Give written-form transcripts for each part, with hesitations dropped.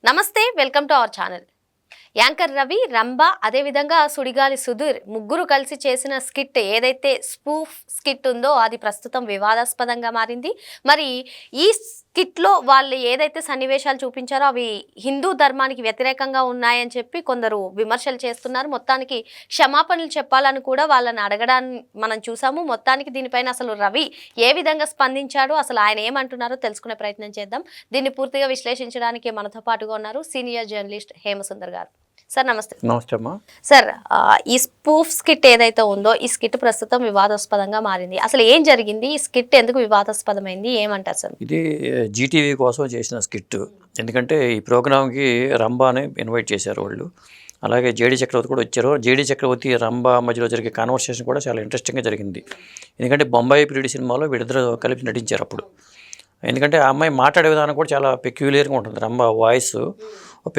నమస్తే, welcome to our channel. Anchor Ravi, Rambha, అదేవిధంగా సుడిగాలి సుధీర్ ముగ్గురు కలిసి చేసిన స్కిట్ ఏదైతే స్పూఫ్ స్కిట్ ఉందో అది ప్రస్తుతం వివాదాస్పదంగా మారింది. మరి ఈ స్కిట్లో వాళ్ళు ఏదైతే సన్నివేశాలు చూపించారో అవి హిందూ ధర్మానికి వ్యతిరేకంగా ఉన్నాయని చెప్పి కొందరు విమర్శలు చేస్తున్నారు. మొత్తానికి క్షమాపణలు చెప్పాలని కూడా వాళ్ళని అడగడాన్ని మనం చూసాము. మొత్తానికి దీనిపైన అసలు రవి ఏ విధంగా స్పందించాడు, అసలు ఆయన ఏమంటున్నారో తెలుసుకునే ప్రయత్నం చేద్దాం. దీన్ని పూర్తిగా విశ్లేషించడానికి మనతో పాటుగా ఉన్నారు సీనియర్ జర్నలిస్ట్ హేమసుందర్ గారు. సార్ నమస్తే. నమస్తే అమ్మా. సార్, ఈ స్పూఫ్ స్కిట్ ఏదైతే ఉందో ఈ స్కిట్ ప్రస్తుతం వివాదాస్పదంగా మారింది. అసలు ఏం జరిగింది, ఈ స్కిట్ ఎందుకు వివాదాస్పదమైంది, ఏమంటారు సార్? ఇది జీటీవీ కోసం చేసిన స్కిట్. ఎందుకంటే ఈ ప్రోగ్రామ్కి రంభాని ఇన్వైట్ చేశారు వాళ్ళు, అలాగే జేడీ చక్రవర్తి కూడా వచ్చారు. జేడీ చక్రవర్తి రంభ మధ్యలో జరిగే కాన్వర్సేషన్ కూడా చాలా ఇంట్రెస్టింగ్గా జరిగింది. ఎందుకంటే బొంబాయి పీరియడ్ సినిమాలో వీళ్ళిద్దరు కలిపి నటించారు అప్పుడు. ఎందుకంటే ఆ అమ్మాయి మాట్లాడే విధానం కూడా చాలా పెక్యులియర్గా ఉంటుంది, రంభ వాయిస్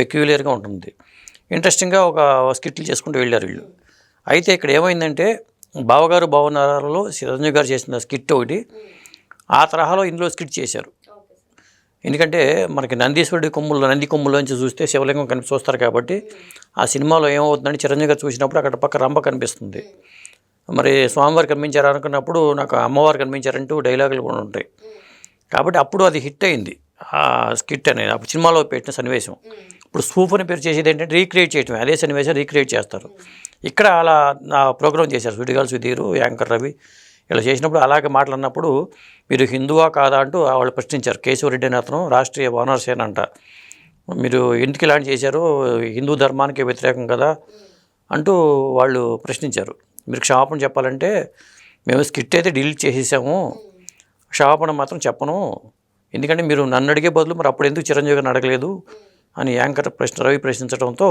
పెక్యులియర్గా ఉంటుంది. ఇంట్రెస్టింగ్గా ఒక స్కిట్లు చేసుకుంటూ వెళ్ళారు వీళ్ళు. అయితే ఇక్కడ ఏమైందంటే బావగారు బావనారాలో చిరంజీవి గారు చేసిన స్కిట్ ఒకటి ఆ తరహాలో ఇందులో స్కిట్ చేశారు. ఎందుకంటే మనకి నందీశ్వరుడి కొమ్ముల్లో నంది కొమ్ముల్లోంచి చూస్తే శివలింగం చూస్తారు కాబట్టి ఆ సినిమాలో ఏమవుతుందంటే చిరంజీవి గారు చూసినప్పుడు అక్కడ పక్క రంభ కనిపిస్తుంది. మరి స్వామివారు కనిపించారు అనుకున్నప్పుడు నాకు అమ్మవారు కనిపించారంటూ డైలాగులు కూడా ఉంటాయి. కాబట్టి అప్పుడు అది హిట్ అయింది ఆ స్కిట్ అనేది, అప్పుడు సినిమాలో పెట్టిన సన్నివేశం. ఇప్పుడు స్పూఫ్ అని పేరు చేసేది ఏంటంటే రీక్రియేట్ చేయటమే, అదే సన్నివేశం రీక్రియేట్ చేస్తారు. ఇక్కడ అలా నా ప్రోగ్రామ్ చేశారు సుడిగాలి సుధీర్, యాంకర్ రవి. ఇలా చేసినప్పుడు అలాగే మాట్లాడినప్పుడు మీరు హిందువా కాదా అంటూ వాళ్ళు ప్రశ్నించారు. కేశవరెడ్డి అని అతను రాష్ట్రీయ వానర్ సేన అంట, మీరు ఎందుకు ఇలాంటి చేశారు, హిందూ ధర్మానికి వ్యతిరేకం కదా అంటూ వాళ్ళు ప్రశ్నించారు. మీరు క్షమాపణ చెప్పాలంటే మేము స్కిట్ అయితే డిలీట్ చేసేసాము, క్షమాపణ మాత్రం చెప్పను, ఎందుకంటే మీరు నన్ను అడిగే బదులు మరి అప్పుడు ఎందుకు చిరంజీవి గారిని అడగలేదు అని యాంకర్ రవి ప్రశ్నించడంతో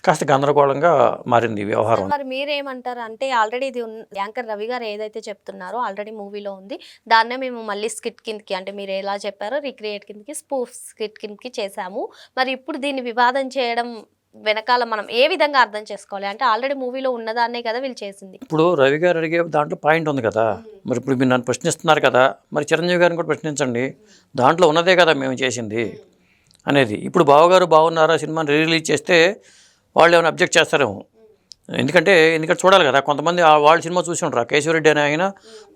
కాస్త గందరగోళంగా మారింది వ్యవహారం. మరి మీరేమంటారు అంటే ఆల్రెడీ ఇది యాంకర్ రవి గారు ఏదైతే చెప్తున్నారో ఆల్రెడీ మూవీలో ఉంది, దాన్నే మేము మళ్ళీ స్కిట్ కిందకి అంటే మీరు ఎలా చెప్పారో రీక్రియేట్ కిందకి స్పూఫ్ స్కిట్ కిందకి చేశాము. మరి ఇప్పుడు దీన్ని వివాదం చేయడం వెనకాల మనం ఏ విధంగా అర్థం చేసుకోవాలి అంటే ఆల్రెడీ మూవీలో ఉన్నదాన్నే కదా వీళ్ళు చేసింది. ఇప్పుడు రవి గారు అడిగే దాంట్లో పాయింట్ ఉంది కదా, మరి ఇప్పుడు మీరు నన్ను ప్రశ్నిస్తున్నారు కదా, మరి చిరంజీవి గారిని కూడా ప్రశ్నించండి, దాంట్లో ఉన్నదే కదా మేము చేసింది అనేది. ఇప్పుడు బావగారు బాగున్నారా సినిమాని రిలీజ్ చేస్తే వాళ్ళు ఏమైనా అబ్జెక్ట్ చేస్తారేమో, ఎందుకంటే చూడాలి కదా. కొంతమంది వాళ్ళ సినిమా చూసి ఉండరు, కేశవరెడ్డి అని ఆయన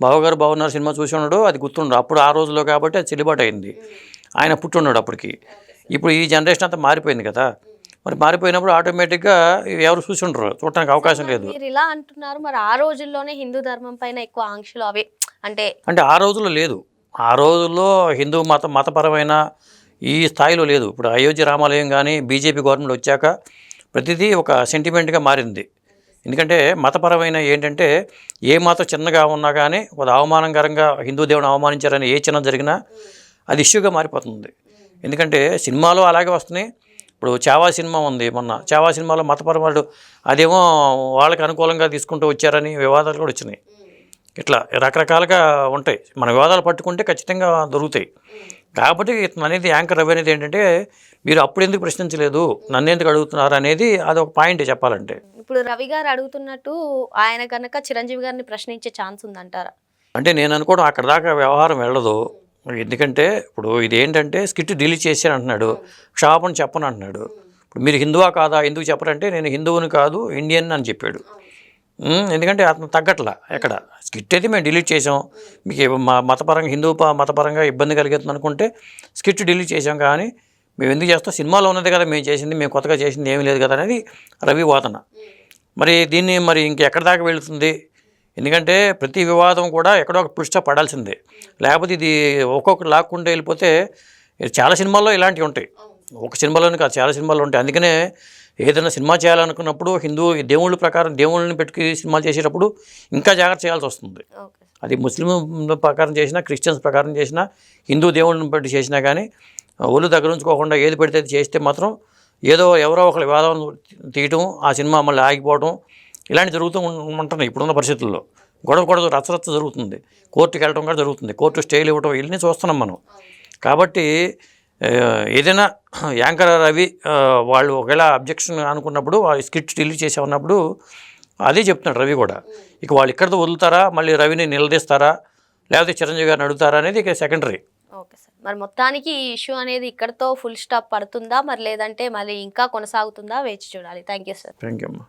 బావగారు బాగున్నారు సినిమా చూసి ఉన్నాడు, అది గుర్తుండడు అప్పుడు ఆ రోజులో కాబట్టి అది చెల్లుబాటు అయింది, ఆయన పుట్టున్నాడు అప్పటికి. ఇప్పుడు ఈ జనరేషన్ అంతా మారిపోయింది కదా, మరి మారిపోయినప్పుడు ఆటోమేటిక్గా ఎవరు చూసి ఉండరు, చూడటానికి అవకాశం లేదు. మీరు ఇలా అంటున్నారు, మరి ఆ రోజుల్లోనే హిందూ ధర్మం పైన ఎక్కువ ఆంక్షలు అవి అంటే ఆ రోజుల్లో లేదు, ఆ రోజుల్లో హిందూ మతపరమైన ఈ స్థాయిలో లేదు. ఇప్పుడు అయోధ్య రామాలయం కానీ బీజేపీ గవర్నమెంట్ వచ్చాక ప్రతిదీ ఒక సెంటిమెంట్గా మారింది. ఎందుకంటే మతపరమైన ఏంటంటే ఏ మాత్రం చిన్నగా ఉన్నా కానీ ఒక అవమానకరంగా హిందూ దేవుని అవమానించారని ఏ చిన్న జరిగినా అది ఇష్యూగా మారిపోతుంది. ఎందుకంటే సినిమాలో అలాగే వస్తున్నాయి. ఇప్పుడు చావా సినిమా ఉంది, మొన్న చావా సినిమాలో మతపరమైన అదేమో వాళ్ళకి అనుకూలంగా తీసుకుంటూ వచ్చారని వివాదాలు కూడా వచ్చినాయి. ఇట్లా రకరకాలుగా ఉంటాయి, మన వివాదాలు పట్టుకుంటే ఖచ్చితంగా దొరుకుతాయి. కాబట్టి అనేది యాంకర్ రవి అనేది ఏంటంటే మీరు అప్పుడు ఎందుకు ప్రశ్నించలేదు, నన్ను ఎందుకు అడుగుతున్నారు అనేది అది ఒక పాయింట్ చెప్పాలంటే. ఇప్పుడు రవి గారు అడుగుతున్నట్టు ఆయన కనుక చిరంజీవి గారిని ప్రశ్నించే ఛాన్స్ ఉందంటారా? అంటే నేను అనుకోవడం అక్కడ దాకా వ్యవహారం వెళ్ళదు. ఎందుకంటే ఇప్పుడు ఇదేంటంటే స్కిట్ డిలీట్ చేశాను అంటున్నాడు, క్షమాపణ చెప్పను అంటున్నాడు. ఇప్పుడు మీరు హిందువా కాదా ఎందుకు చెప్పరంటే నేను హిందువుని కాదు ఇండియన్ అని చెప్పాడు. ఎందుకంటే అతను తగ్గట్లా ఎక్కడ స్కిట్ అయితే మేము డిలీట్ చేసాం, మీకు మతపరంగా హిందూ మతపరంగా ఇబ్బంది కలిగేస్తుంది అనుకుంటే స్కిట్ డిలీట్ చేసాం, కానీ మేము ఎందుకు చేస్తాం, సినిమాలో ఉన్నదే కదా మేము చేసింది, మేము కొత్తగా చేసింది ఏమీ లేదు కదా అనేది రవి వాదన. మరి దీన్ని మరి ఇంకెక్కడి దాకా వెళుతుంది, ఎందుకంటే ప్రతి వివాదం కూడా ఎక్కడో ఒక పుష్ట పడాల్సిందే, లేకపోతే ఇది ఒక్కొక్కటి లాక్కుంటూ వెళ్ళిపోతే చాలా సినిమాల్లో ఇలాంటివి ఉంటాయి, ఒక సినిమాలోనే కాదు చాలా సినిమాలు ఉంటాయి. అందుకనే ఏదైనా సినిమా చేయాలనుకున్నప్పుడు హిందూ దేవుళ్ళ ప్రకారం దేవుళ్ళని పెట్టుకు సినిమాలు చేసేటప్పుడు ఇంకా జాగ్రత్త చేయాల్సి వస్తుంది. అది ముస్లిం ప్రకారం చేసినా క్రిస్టియన్స్ ప్రకారం చేసినా హిందూ దేవుళ్ళని పెట్టి చేసినా కానీ ఒళ్ళు దగ్గర ఉంచుకోకుండా ఏది పెడితే చేస్తే మాత్రం ఏదో ఎవరో ఒకరి వివాదం తీయటం, ఆ సినిమా మళ్ళీ ఆగిపోవడం ఇలాంటి జరుగుతూ ఉంటున్నాయి. ఇప్పుడున్న పరిస్థితుల్లో గొడవ రచ్చరచ్చ జరుగుతుంది, కోర్టుకి వెళ్ళడం కూడా జరుగుతుంది, కోర్టు స్టేలు ఇవ్వడం ఇవన్నీ చూస్తున్నాం మనం. కాబట్టి ఏదైనా యాంకర్ రవి వాళ్ళు ఒకవేళ అబ్జెక్షన్ అనుకున్నప్పుడు ఆ స్కిట్ డిలీట్ చేసే ఉన్నప్పుడు అదే చెప్తున్నాడు రవి కూడా. ఇక వాళ్ళు ఇక్కడితో వదులుతారా, మళ్ళీ రవిని నిలదీస్తారా, లేకపోతే చిరంజీవి గారిని అడుగుతారా అనేది ఇక సెకండరీ. Okay sir. మరి మొత్తానికి ఈ ఇష్యూ అనేది ఇక్కడతో ఫుల్ స్టాప్ పడుతుందా మరి లేదంటే మళ్ళీ ఇంకా కొనసాగుతుందా వేచి చూడాలి. Thank you sir. Thank you అమ్మా.